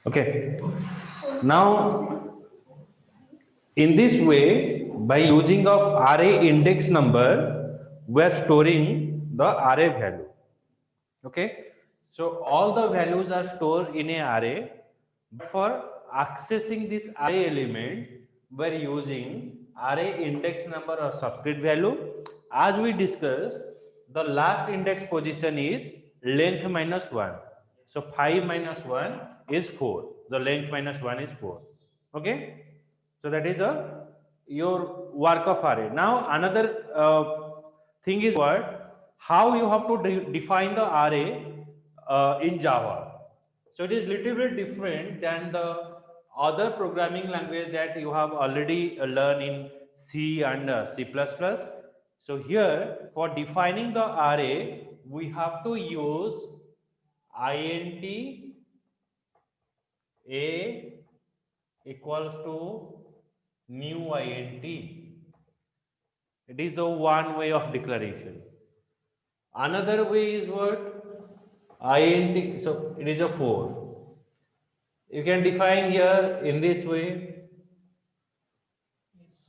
Okay. Now, in this way, by using of array index number, we are storing the array value. Okay. So all the values are stored in a array. For accessing this array element, we are using array index number or subscript value. As we discussed, the last index position is length minus 1. So 5 minus 1 is 4. The length minus 1 is 4. Okay. So that is your work of array. Now another thing is what? How you have to define the array in Java. So it is little bit different than the other programming language that you have already learned in C and C++. So here for defining the array, we have to use int a equals to new int. It is the one way of declaration. Another way is what? Int, so it is a 4. You can define here in this way.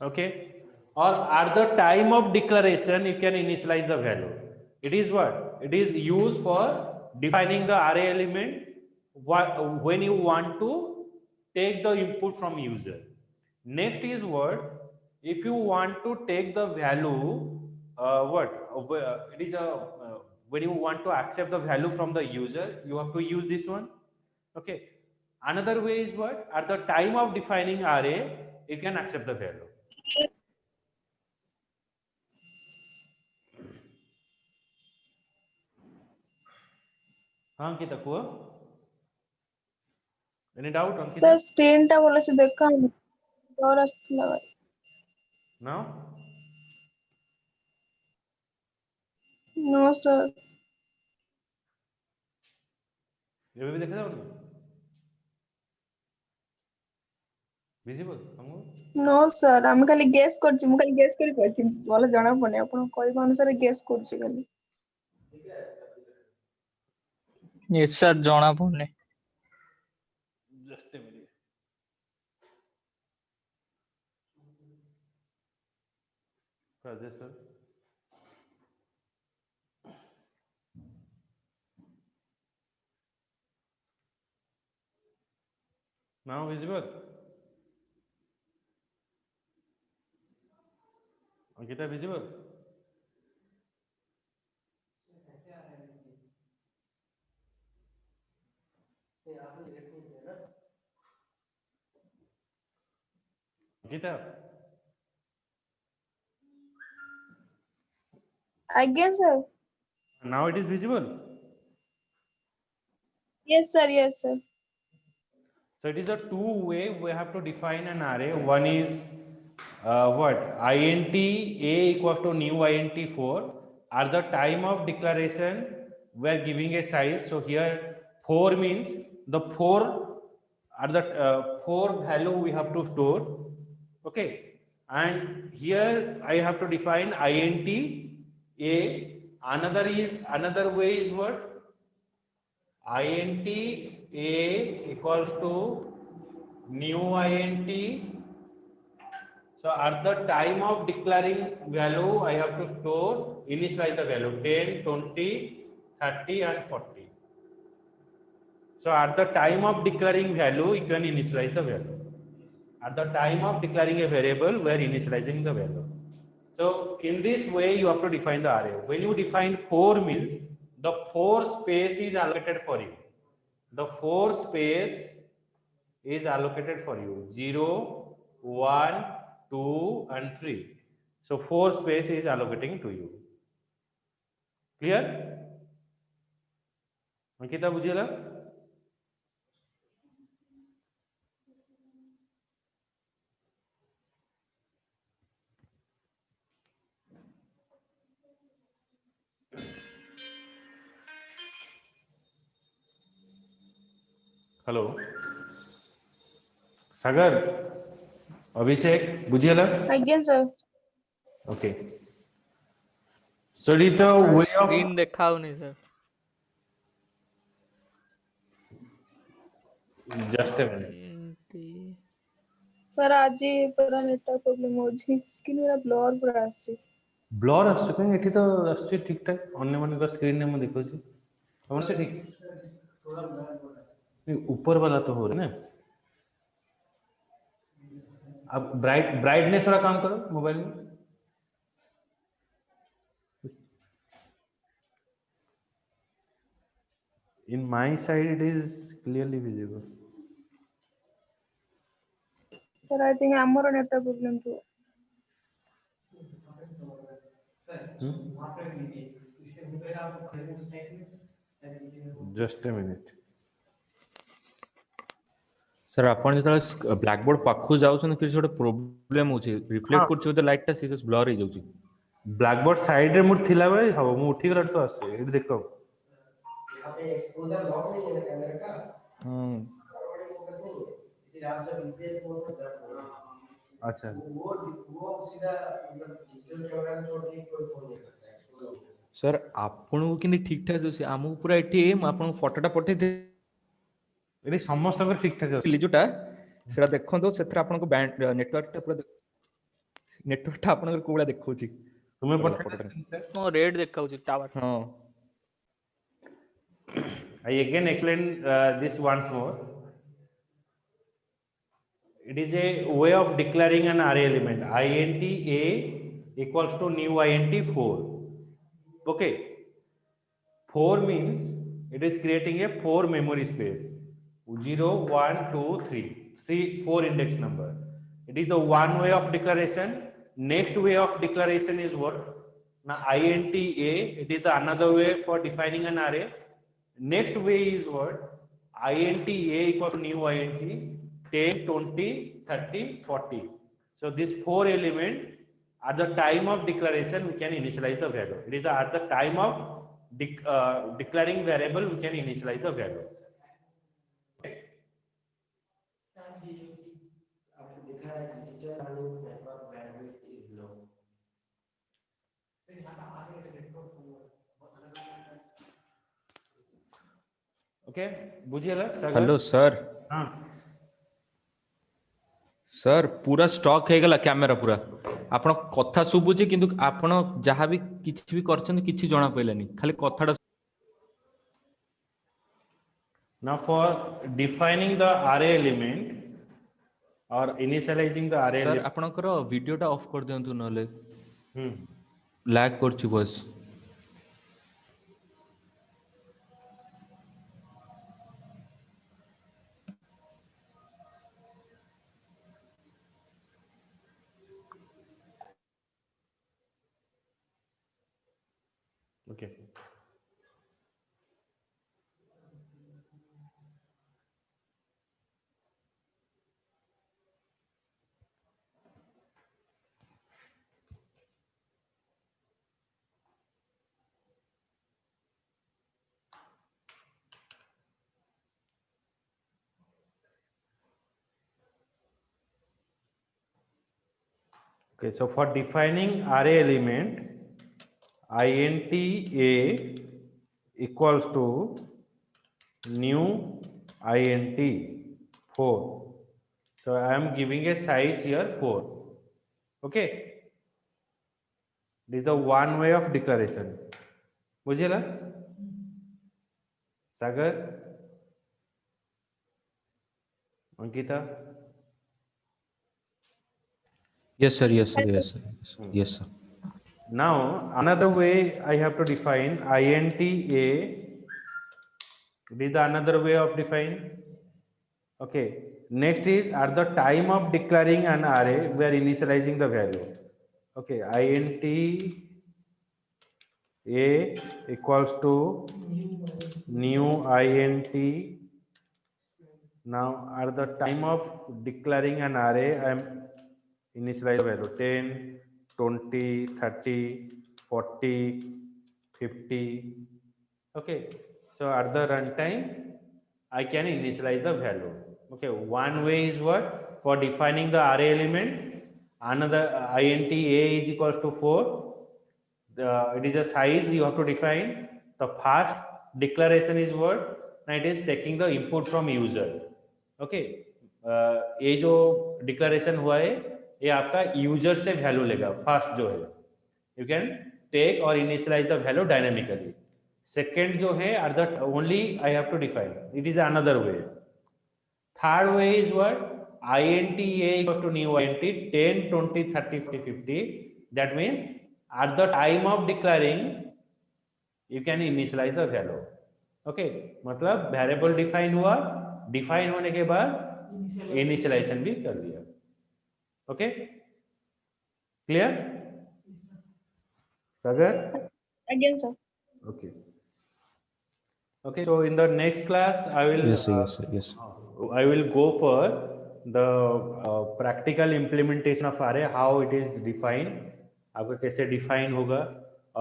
Okay. Or at the time of declaration, you can initialize the value. It is what? It is used for defining the array element when you want to take the input from user. Next is what? If you want to take the value, it is when you want to accept the value from the user, you have to use this one. Okay. Another way is what? At the time of defining array, you can accept the value. हाँ अंकिता कुआ any doubt Ankita sir screen टा बोले से देखा और असला now no sir ଏବେ ବି ଦେଖା ଯାଉନି ଭିଜିବଲ ଆମକୁ नो सर हम खाली गेस करछि मु खाली गेस करि पाछि बोले जणा पने आपण कहबा अनुसार गेस करछि खाली यस सर जणा पने just a minute Rajesh sir now visible Ankita visible Ankita again sir now it is visible yes sir so it is a two way we have to define an array. One is what int a equals to new int 4. At the time of declaration we are giving a size, so here 4 means the 4 at the 4 value we have to store. Okay, and here I have to define int a. Another way is what int a equals to new int. So at the time of declaring value, I have to store initialize the value 10, 20, 30 and 40. So at the time of declaring value, you can initialize the value. At the time of declaring a variable, we are initializing the value. So in this way, you have to define the array. When you define 4 means the 4 space is allocated for you. The 4 space is allocated for you 0, 1, 2 and 3. So 4 space is allocating to you. Clear? Ankita bujhila? Hello Sagar Abhishek बुझियला again sir okay so it the way of screen देखाउनी sir Just a minute. Sir आज ही पूरा network problem होची screen पूरा blur पूरा आछी blur आसुଛି କାଇଁ ଏଠି ତ ଆସୁଛି ଠିକ ଠାକ ଅନ୍ୟମାନଙ୍କ ସ୍କ୍ରିନରେ ମୁଁ ଦେଖୁଛି ତମର ସେ ଠିକ नहीं, ऊपर वाला तो हो रहा है ना। अब ब्राइटनेस थोड़ा काम करो मोबाइल में। In my side it is clearly visible. Sir I think हमरो नेटवर्क प्रोब्लेम तो Just a minute. सर आपण जेतले ब्लैक बोर्ड पाखु जाउछन कि छोटे प्रॉब्लम होछि रिफ्लेक्ट करछि ओते लाइट ता सीधे ब्लर हो जाउछि ब्लैक बोर्ड साइड रे मुर थिला बेले हबो मु उठी गला तो आसे एठी देखो यहाँ पे एक्सपोजर लॉक नहीं है ना कैमरे का हां फॉरवर्डिंग फोकस नहीं है इसीलिए आप जब यूपीएस मोड पर जाते हो अच्छा वो सीधा मतलब डिजिटल कैमरा को छोड़ के कोई फोन नहीं करता एक्सपोजर सर आपण को किंदी ठीक ठाक जोसी हमु पूरा एठी आपण फोटोटा पठे दे एठी समस्त को ठीक ठाक আছে लिजुटा सेरा देखंतो सेथरा आपण को बैंड नेटवर्क टा पूरा नेटवर्क टा आपण को कोला देखौछि तुम्हें फोटो पठा मो रेड देखाउची टावर हां I again explain this once more. It is a way of declaring an array element. Int a equals to new int 4. Okay. 4 means it is creating a 4 memory space. 0, 1, 2, 3. 4 index number. It is the one way of declaration. Next way of declaration is what? Now int a, it is the another way for defining an array. Next way is what? Int a equals to new int 10, 20, 30, 40. So this 4 element at the time of declaration we can initialize the value. It is at the time of declaring variable we can initialize the value. आपको दिखा है digital learning network bandwidth is low Okay, बुझिएला Sagar? Hello sir हाँ sir पूरा stuck हे गला camera पूरा आपण कथा सुबुची किंतु आपण जहां भी किछि भी करछन किछि जणा पइलानी खाली Kathrada now for defining the array element or initializing the array sir element. आपणकर वीडियोटा ऑफ कर दियंतु नले Hmm. लैग करछि बस Okay. Okay, so for defining array element, int a equals to new int 4. So I am giving a size here 4. Okay. This is the one way of declaration. बुझिएला Sagar Ankita yes sir yes sir yes sir yes sir now another way I have to define int a. It is the another way of defining. Okay, next is at the time of declaring an array we are initializing the value. Okay, int a equals to new int. Now at the time of declaring an array I am initialize value 10, 20, 30, 40, 50. Okay, so at the runtime I can initialize the value. Okay, one way is what? For defining the array element, another int a is equals to 4. It is a size you have to define. The first declaration is what? Now it is taking the input from user. Okay ये जो declaration हुआ है ये आपका user से value लेगा first जो है यू कैन टेक और initialize the value dynamically second जो है are the only I have to define it is another way third way is what int a equals to new int 10 20 30 40 50 that means at the time of declaring you can initialize the value okay मतलब variable define हुआ define होने के बाद initialisation भी कर दिया okay clear Sagar Again, sir. okay okay so in the next class I will I will go for the practical implementation of array how it is defined आपका कैसे define होगा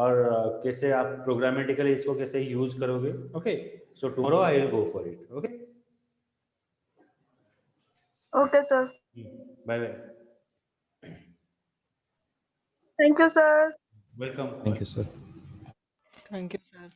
और कैसे आप प्रोग्रामेटिकली इसको कैसे यूज करोगे okay so tomorrow I will go for it okay Okay, sir. Bye bye Thank you, sir. Welcome thank you sir thank you sir.